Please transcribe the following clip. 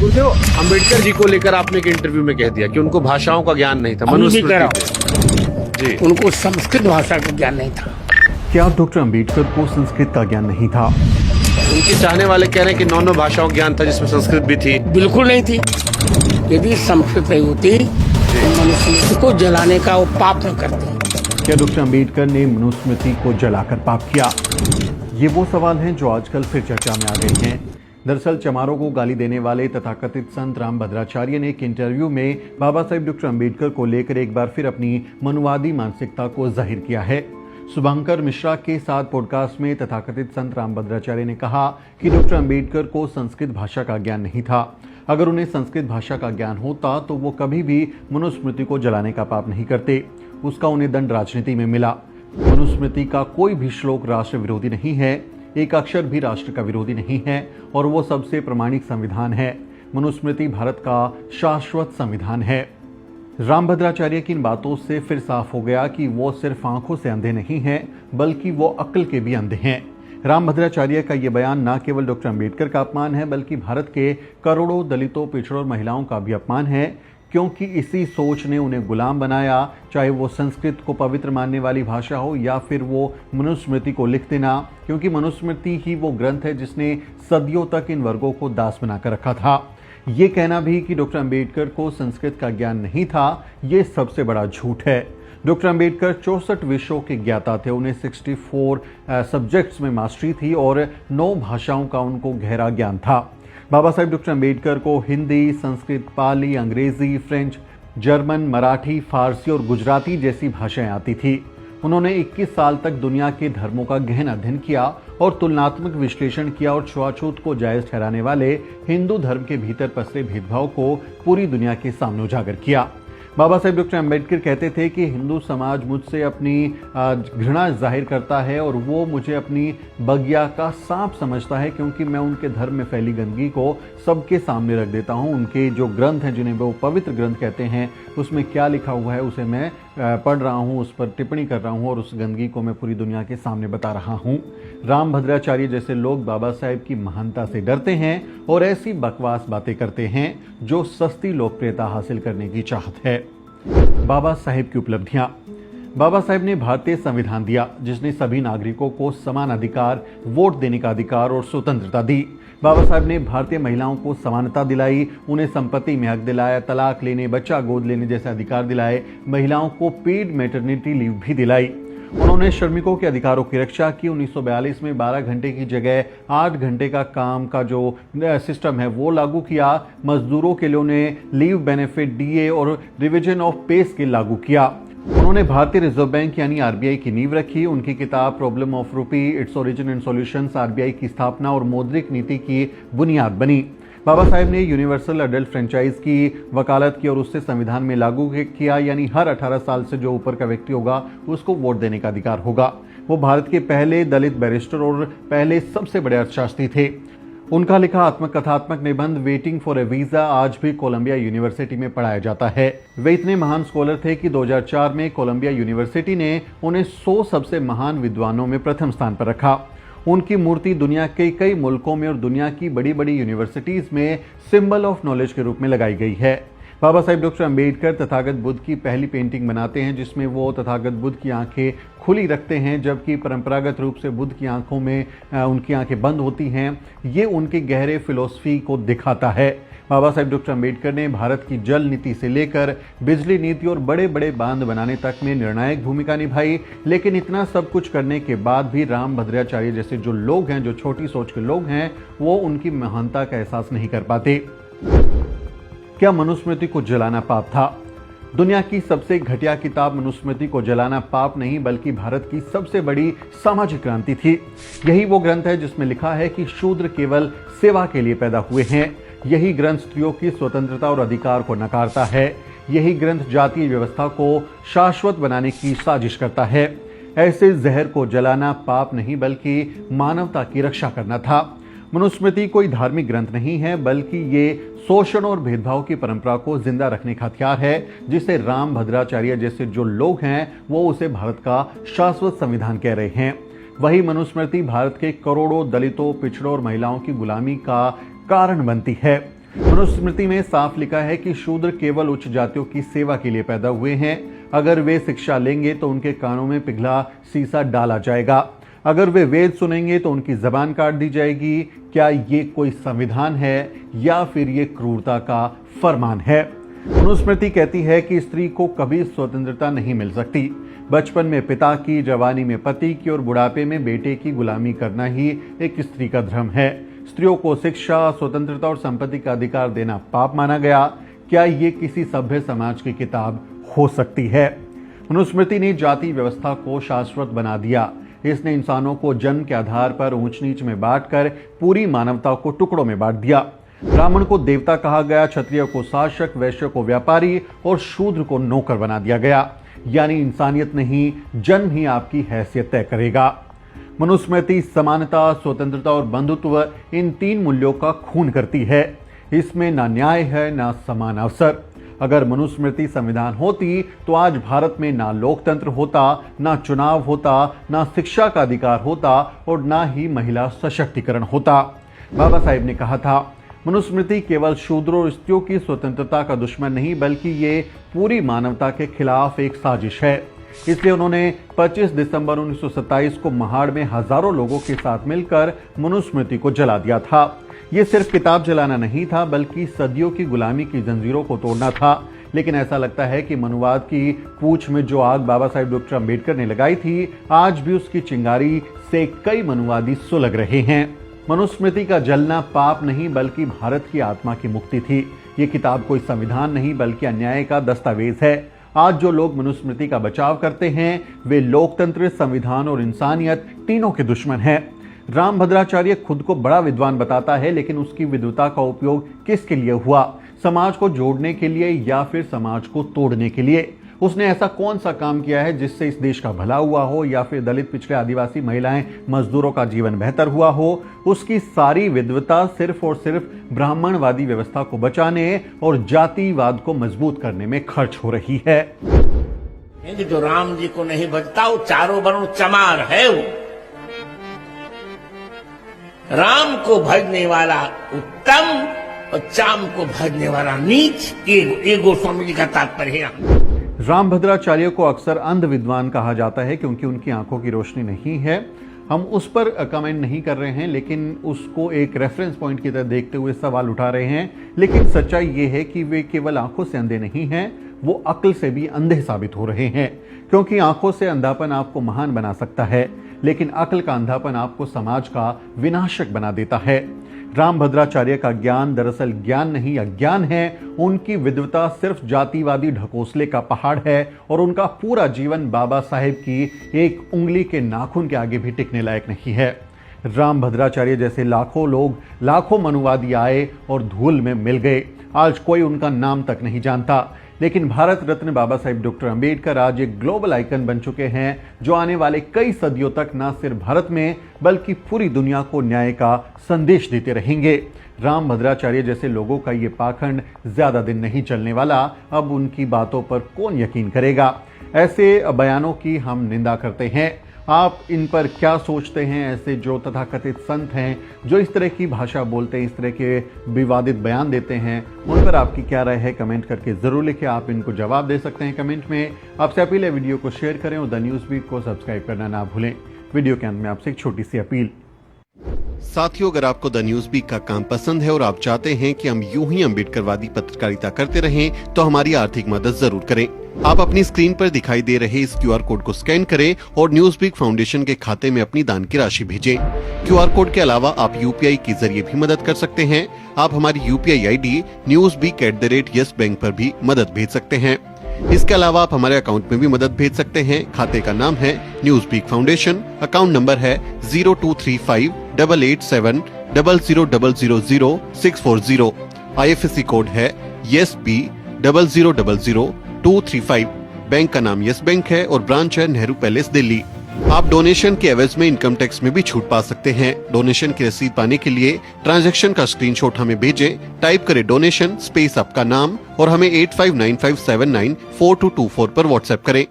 गुरुदेव, अंबेडकर जी को लेकर आपने एक इंटरव्यू में कह दिया कि उनको भाषाओं का ज्ञान नहीं था, मनुस्मृति पे। जी, उनको संस्कृत भाषा का ज्ञान नहीं था। क्या डॉक्टर अंबेडकर को संस्कृत का ज्ञान नहीं था? उनके चाहने वाले कह रहे हैं कि नौ भाषाओं का ज्ञान था, जिसमें संस्कृत भी थी। बिल्कुल नहीं थी। यदि संस्कृत नहीं होती तो मनुस्मृति को जलाने का वो पाप न करते। क्या डॉक्टर अंबेडकर ने मनुस्मृति को जलाकर पाप किया? ये वो सवाल हैं जो आजकल फिर चर्चा में आ गए हैं। दरअसल चमारों को गाली देने वाले तथाकथित संत रामभद्राचार्य ने एक इंटरव्यू में बाबा साहेब डॉक्टर अंबेडकर को लेकर एक बार फिर अपनी मनुवादी मानसिकता को जाहिर किया है। शुभंकर मिश्रा के साथ पॉडकास्ट में तथाकथित संत रामभद्राचार्य ने कहा कि डॉक्टर अंबेडकर को संस्कृत भाषा का ज्ञान नहीं था। अगर उन्हें संस्कृत भाषा का ज्ञान होता तो वो कभी भी मनुस्मृति को जलाने का पाप नहीं करते। उसका उन्हें दंड राजनीति में मिला। मनुस्मृति का कोई भी श्लोक राष्ट्र विरोधी नहीं है, एक अक्षर भी राष्ट्र का विरोधी नहीं है और वो सबसे प्रमाणिक संविधान है। मनुस्मृति भारत का शाश्वत संविधान है। रामभद्राचार्य की इन बातों से फिर साफ हो गया कि वो सिर्फ आंखों से अंधे नहीं हैं, बल्कि वो अक्ल के भी अंधे हैं। रामभद्राचार्य का ये बयान न केवल डॉक्टर अंबेडकर का अपमान है, बल्कि भारत के करोड़ों दलितों, पिछड़ों और महिलाओं का भी अपमान है, क्योंकि इसी सोच ने उन्हें गुलाम बनाया। चाहे वो संस्कृत को पवित्र मानने वाली भाषा हो या फिर वो मनुस्मृति को लिख देना, क्योंकि मनुस्मृति ही वो ग्रंथ है जिसने सदियों तक इन वर्गों को दास बनाकर रखा था। ये कहना भी कि डॉक्टर अंबेडकर को संस्कृत का ज्ञान नहीं था, ये सबसे बड़ा झूठ है। डॉक्टर अंबेडकर 64 विषयों के ज्ञाता थे। उन्हें 64 सब्जेक्ट्स में मास्टरी थी और 9 भाषाओं का उनको गहरा ज्ञान था। बाबा साहेब डॉक्टर अंबेडकर को हिंदी, संस्कृत, पाली, अंग्रेजी, फ्रेंच, जर्मन, मराठी, फारसी और गुजराती जैसी भाषाएं आती थी। उन्होंने 21 साल तक दुनिया के धर्मों का गहन अध्ययन किया और तुलनात्मक विश्लेषण किया और छुआछूत को जायज ठहराने वाले हिंदू धर्म के भीतर पसरे भेदभाव को पूरी दुनिया के सामने उजागर किया। बाबा साहेब डॉक्टर अंबेडकर कहते थे कि हिंदू समाज मुझसे अपनी घृणा जाहिर करता है और वो मुझे अपनी बगिया का सांप समझता है, क्योंकि मैं उनके धर्म में फैली गंदगी को सबके सामने रख देता हूँ। उनके जो ग्रंथ हैं, जिन्हें वो पवित्र ग्रंथ कहते हैं, उसमें क्या लिखा हुआ है उसे मैं पढ़ रहा हूँ, उस पर टिप्पणी कर रहा हूँ और उस गंदगी को मैं पूरी दुनिया के सामने बता रहा हूँ। रामभद्राचार्य जैसे लोग बाबा साहेब की महानता से डरते हैं और ऐसी बकवास बातें करते हैं जो सस्ती लोकप्रियता हासिल करने की चाहत है। बाबा साहेब की उपलब्धियां। बाबा साहेब ने भारतीय संविधान दिया, जिसने सभी नागरिकों को समान अधिकार, वोट देने का अधिकार और स्वतंत्रता दी। बाबा साहेब ने भारतीय महिलाओं को समानता दिलाई, उन्हें संपत्ति में हक दिलाया, तलाक लेने, बच्चा गोद लेने जैसे अधिकार दिलाए, महिलाओं को पेड मैटरनिटी लीव भी दिलाई। उन्होंने श्रमिकों के अधिकारों की रक्षा की। 1942 में 12 घंटे की जगह 8 घंटे का काम का जो सिस्टम है वो लागू किया। मजदूरों के लिए उन्हें लीव बेनिफिट डीए और रिवीजन ऑफ पे स्केल लागू किया। उन्होंने भारतीय रिजर्व बैंक यानी आरबीआई की नींव रखी। उनकी किताब प्रॉब्लम ऑफ रूपी, its origin and solutions RBI की स्थापना और मौद्रिक नीति की बुनियाद बनी। बाबा साहेब ने यूनिवर्सल अडल्ट फ्रेंचाइज की वकालत की और उससे संविधान में लागू किया, यानी हर 18 साल से जो ऊपर का व्यक्ति होगा उसको वोट देने का अधिकार होगा। वो भारत के पहले दलित बैरिस्टर और पहले सबसे बड़े अर्थशास्त्री थे। उनका लिखा आत्मकथात्मक निबंध वेटिंग फॉर ए वीजा आज भी कोलंबिया यूनिवर्सिटी में पढ़ाया जाता है। वे इतने महान स्कॉलर थे कि 2004 में कोलंबिया यूनिवर्सिटी ने उन्हें 100 सबसे महान विद्वानों में प्रथम स्थान पर रखा। उनकी मूर्ति दुनिया के कई मुल्कों में और दुनिया की बड़ी बड़ी यूनिवर्सिटीज में सिंबल ऑफ नॉलेज के रूप में लगाई गई है। बाबा साहेब डॉक्टर अंबेडकर तथागत बुद्ध की पहली पेंटिंग बनाते हैं, जिसमें वो तथागत बुद्ध की आंखें खुली रखते हैं, जबकि परंपरागत रूप से बुद्ध की आंखों में उनकी आंखें बंद होती हैं। ये उनके गहरे फिलॉसफी को दिखाता है। बाबा साहेब डॉक्टर अंबेडकर ने भारत की जल नीति से लेकर बिजली नीति और बड़े बड़े बांध बनाने तक में निर्णायक भूमिका निभाई। लेकिन इतना सब कुछ करने के बाद भी रामभद्राचार्य जैसे जो लोग हैं, जो छोटी सोच के लोग हैं, वो उनकी महानता का एहसास नहीं कर पाते। क्या मनुस्मृति को जलाना पाप था? दुनिया की सबसे घटिया किताब मनुस्मृति को जलाना पाप नहीं, बल्कि भारत की सबसे बड़ी सामाजिक क्रांति थी। यही वो ग्रंथ है जिसमें लिखा है कि शूद्र केवल सेवा के लिए पैदा हुए हैं। यही ग्रंथ स्त्रियों की स्वतंत्रता और अधिकार को नकारता है। यही ग्रंथ जातीय व्यवस्था को शाश्वत बनाने की साजिश करता है। ऐसे जहर को जलाना पाप नहीं, बल्कि मानवता की रक्षा करना था। मनुस्मृति कोई धार्मिक ग्रंथ नहीं है, बल्कि ये शोषण और भेदभाव की परंपरा को जिंदा रखने का हथियार है, जिसे रामभद्राचार्य जैसे जो लोग हैं वो उसे भारत का शाश्वत संविधान कह रहे हैं। वही मनुस्मृति भारत के करोड़ों दलितों, पिछड़ों और महिलाओं की गुलामी का कारण बनती है। मनुस्मृति में साफ लिखा है कि शूद्र केवल उच्च जातियों की सेवा के लिए पैदा हुए हैं। अगर वे शिक्षा लेंगे तो उनके कानों में पिघला शीशा डाला जाएगा। अगर वे वेद सुनेंगे तो उनकी जबान काट दी जाएगी। क्या ये कोई संविधान है या फिर ये क्रूरता का फरमान है? मनुस्मृति कहती है कि स्त्री को कभी स्वतंत्रता नहीं मिल सकती। बचपन में पिता की, जवानी में पति की और बुढ़ापे में बेटे की गुलामी करना ही एक स्त्री का धर्म है। स्त्रियों को शिक्षा, स्वतंत्रता और संपत्ति का अधिकार देना पाप माना गया। क्या ये किसी सभ्य समाज की किताब हो सकती है? मनुस्मृति ने जाति व्यवस्था को शाश्वत बना दिया। इसने इंसानों को जन्म के आधार पर ऊंच नीच में बांटकर पूरी मानवता को टुकड़ों में बांट दिया। ब्राह्मण को देवता कहा गया, क्षत्रिय को शासक, वैश्य को व्यापारी और शूद्र को नौकर बना दिया गया। यानी इंसानियत नहीं, जन्म ही आपकी हैसियत तय करेगा। मनुस्मृति समानता, स्वतंत्रता और बंधुत्व इन तीन मूल्यों का खून करती है। इसमें ना न्याय है ना समान अवसर। अगर मनुस्मृति संविधान होती तो आज भारत में ना लोकतंत्र होता, ना चुनाव होता, ना शिक्षा का अधिकार होता और ना ही महिला सशक्तिकरण होता। बाबा साहेब ने कहा था, मनुस्मृति केवल शूद्रों और स्त्रियों की स्वतंत्रता का दुश्मन नहीं बल्कि ये पूरी मानवता के खिलाफ एक साजिश है। इसलिए उन्होंने 25 दिसंबर 1927 को महाड़ में हजारों लोगों के साथ मिलकर मनुस्मृति को जला दिया था। ये सिर्फ किताब जलाना नहीं था बल्कि सदियों की गुलामी की जंजीरों को तोड़ना था। लेकिन ऐसा लगता है कि मनुवाद की पूंछ में जो आग बाबा साहेब डॉक्टर अम्बेडकर ने लगाई थी, आज भी उसकी चिंगारी से कई मनुवादी सुलग रहे हैं। मनुस्मृति का जलना पाप नहीं बल्कि भारत की आत्मा की मुक्ति थी। ये किताब कोई संविधान नहीं बल्कि अन्याय का दस्तावेज है। आज जो लोग मनुस्मृति का बचाव करते हैं वे लोकतंत्र, संविधान और इंसानियत तीनों के दुश्मन हैं। रामभद्राचार्य खुद को बड़ा विद्वान बताता है, लेकिन उसकी विद्वता का उपयोग किसके लिए हुआ? समाज को जोड़ने के लिए या फिर समाज को तोड़ने के लिए? उसने ऐसा कौन सा काम किया है जिससे इस देश का भला हुआ हो या फिर दलित, पिछड़े, आदिवासी, महिलाएं, मजदूरों का जीवन बेहतर हुआ हो? उसकी सारी विद्वता सिर्फ और सिर्फ ब्राह्मणवादी व्यवस्था को बचाने और जातिवाद को मजबूत करने में खर्च हो रही है। जो राम जी को नहीं भजता वो चारों वर्ण चमार है। वो राम को भजने वाला उत्तम और चाम को भजने वाला नीच। ये गोस्वामी जी का तात्पर्य है। रामभद्राचार्य को अक्सर अंध विद्वान कहा जाता है क्योंकि उनकी आंखों की रोशनी नहीं है। हम उस पर कमेंट नहीं कर रहे हैं, लेकिन उसको एक रेफरेंस पॉइंट की तरह देखते हुए सवाल उठा रहे हैं। लेकिन सच्चाई ये है कि वे केवल आंखों से अंधे नहीं हैं, वो अक्ल से भी अंधे साबित हो रहे हैं। क्योंकि आंखों से अंधापन आपको महान बना सकता है, लेकिन अक्ल का अंधापन आपको समाज का विनाशक बना देता है। रामभद्राचार्य का ज्ञान दरअसल ज्ञान नहीं अज्ञान है। उनकी विद्वता सिर्फ जातिवादी ढकोसले का पहाड़ है और उनका पूरा जीवन बाबा साहेब की एक उंगली के नाखून के आगे भी टिकने लायक नहीं है। रामभद्राचार्य जैसे लाखों लोग, लाखों मनुवादी आए और धूल में मिल गए। आज कोई उनका नाम तक नहीं जानता, लेकिन भारत रत्न बाबा साहेब डॉक्टर अम्बेडकर आज एक ग्लोबल आइकन बन चुके हैं जो आने वाले कई सदियों तक न सिर्फ भारत में बल्कि पूरी दुनिया को न्याय का संदेश देते रहेंगे। रामभद्राचार्य जैसे लोगों का ये पाखंड ज्यादा दिन नहीं चलने वाला। अब उनकी बातों पर कौन यकीन करेगा? ऐसे बयानों की हम निंदा करते हैं। आप इन पर क्या सोचते हैं? ऐसे जो तथाकथित संत हैं जो इस तरह की भाषा बोलते हैं, इस तरह के विवादित बयान देते हैं, उन पर आपकी क्या राय है? कमेंट करके जरूर लिखें। आप इनको जवाब दे सकते हैं कमेंट में। आपसे अपील है वीडियो को शेयर करें और द न्यूज़ बीट को सब्सक्राइब करना ना भूलें। वीडियो के अंत में आपसे एक छोटी सी अपील। साथियों, अगर आपको द न्यूज़ बीट का काम पसंद है और आप चाहते हैं कि हम यूं ही अम्बेडकरवादी पत्रकारिता करते रहें तो हमारी आर्थिक मदद जरूर करें। आप अपनी स्क्रीन पर दिखाई दे रहे इस QR कोड को स्कैन करें और न्यूज़ बीट फाउंडेशन के खाते में अपनी दान की राशि भेजें। QR कोड के अलावा आप UPI के जरिए भी मदद कर सकते हैं। आप हमारी UPI ID newsbeak@yes bank पर भी मदद भेज सकते हैं। इसके अलावा आप हमारे अकाउंट में भी मदद भेज सकते हैं। खाते का नाम है न्यूज़ बीक फाउंडेशन, अकाउंट नंबर है 02358800000640। IFSC कोड है YesB000235। बैंक का नाम यस बैंक है और ब्रांच है नेहरू पैलेस, दिल्ली। आप डोनेशन के एवज में इनकम टैक्स में भी छूट पा सकते हैं। डोनेशन की रसीद पाने के लिए ट्रांजैक्शन का स्क्रीनशॉट हमें भेजें। टाइप करें डोनेशन स्पेस आपका नाम और हमें 8595794224 पर व्हाट्सएप करें।